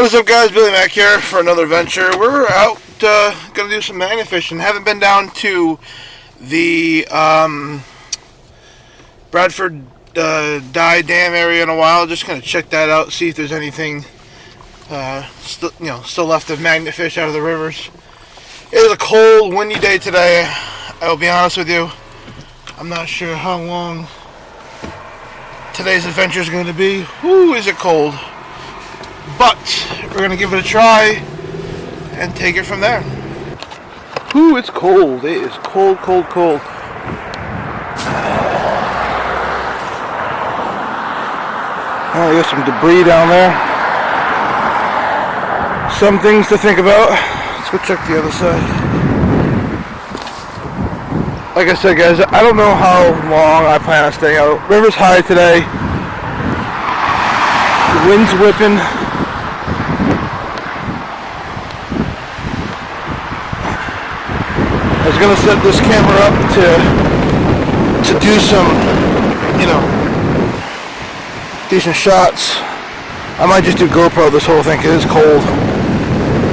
What's up, guys? Billy Mac here for another adventure. We're out gonna do some magnet fishing. Haven't been down to the Bradford Dye Dam area in a while. Just gonna check that out, see if there's anything still left of magnet fish out of the rivers. It is a cold, windy day today. I will be honest with you. I'm not sure how long today's adventure is going to be. Whoo, is it cold? But we're going to give it a try and take it from there. Whoo, it's cold. It is cold, cold, cold. Oh, there's some debris down there. Some things to think about. Let's go check the other side. Like I said, guys, I don't know how long I plan on staying out. River's high today. The wind's whipping. I was gonna set this camera up to do some, decent shots. I might just do GoPro this whole thing because it's cold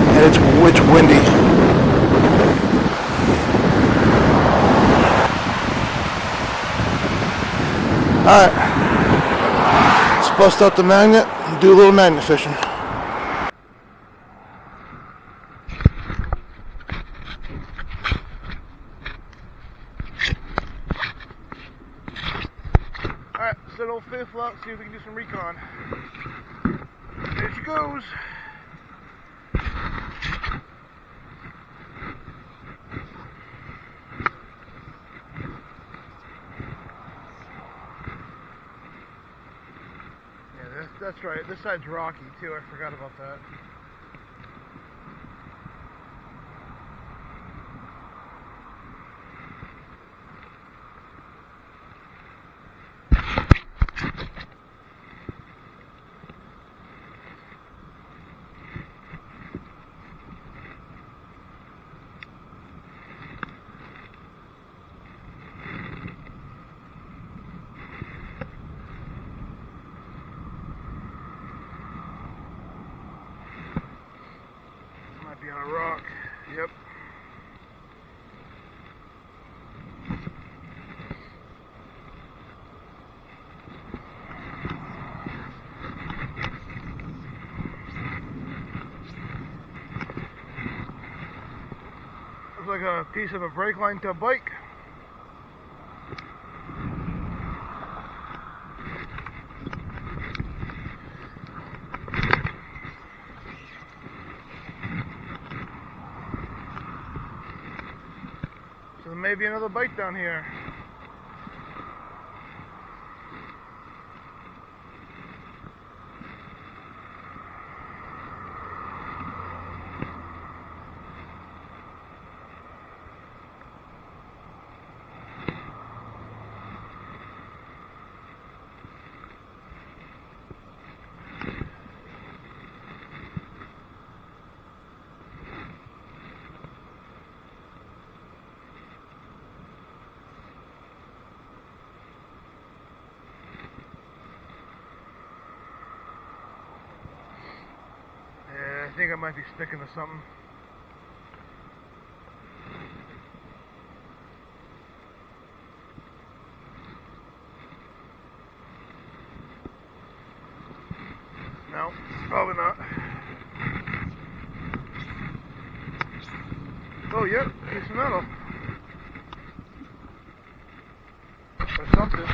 and it's windy. Alright, let's bust out the magnet and do a little magnet fishing. Alright, set old fifth out, see if we can do some recon. There she goes. That's right, this side's rocky too, I forgot about that. Be on a rock. Yep. Looks like a piece of a brake line to a bike. So there may be another bite down here. I think I might be sticking to something. No, probably not. Oh, yep, piece of metal. Or something.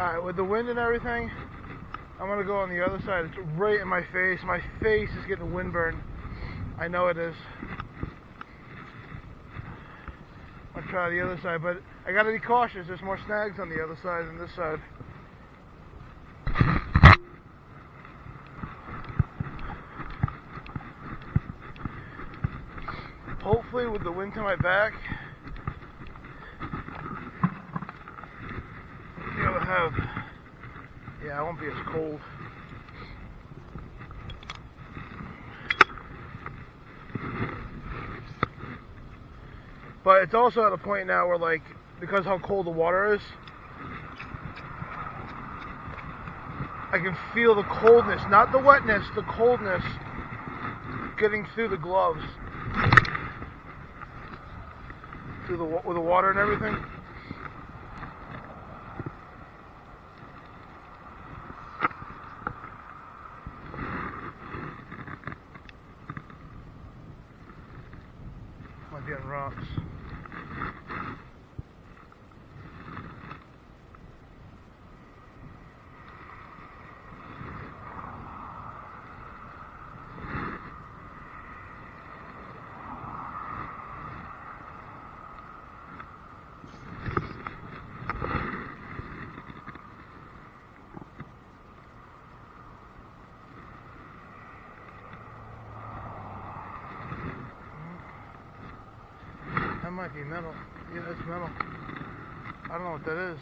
Alright, with the wind and everything, I'm going to go on the other side. It's right in my face. My face is getting windburn. I know it is. I'll try the other side, but I got to be cautious. There's more snags on the other side than this side. Hopefully with the wind to my back, I'll be able to have, yeah, I won't be as cold. But it's also at a point now where, like, because how cold the water is, I can feel the coldness, not the wetness, the coldness getting through the gloves. With the water and everything. Might be on rocks. That might be metal. Yeah, that's metal. I don't know what that is.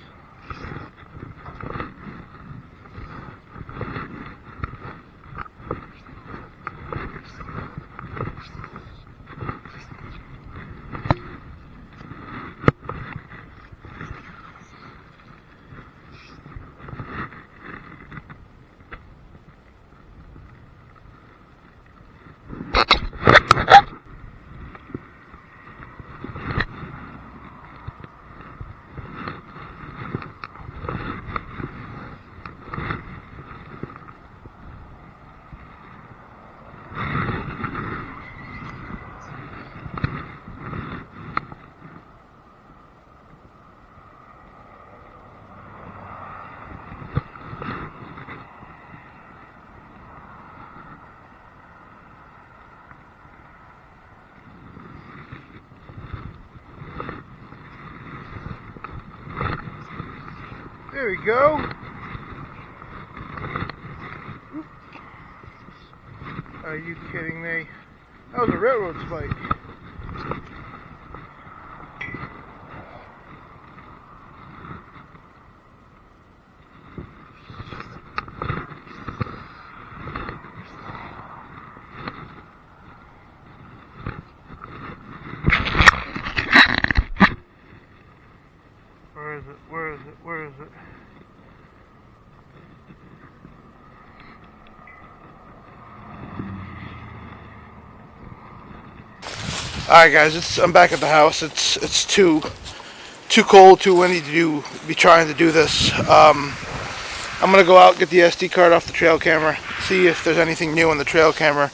There we go. Are you kidding me? That was a railroad spike. Where is it? Where is it? Where is it? Alright guys, I'm back at the house. It's too cold, too windy to be trying to do this. I'm gonna go out, get the SD card off the trail camera, see if there's anything new on the trail camera.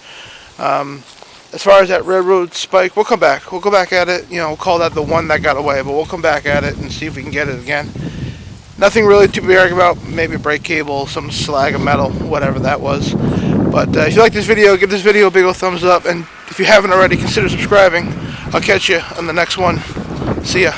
As far as that railroad spike, we'll come back. We'll go back at it. You know, we'll call that the one that got away, but we'll come back at it and see if we can get it again. Nothing really to be argued about. Maybe a brake cable, some slag of metal, whatever that was. But if you like this video, give this video a big old thumbs up. And if you haven't already, consider subscribing. I'll catch you on the next one. See ya.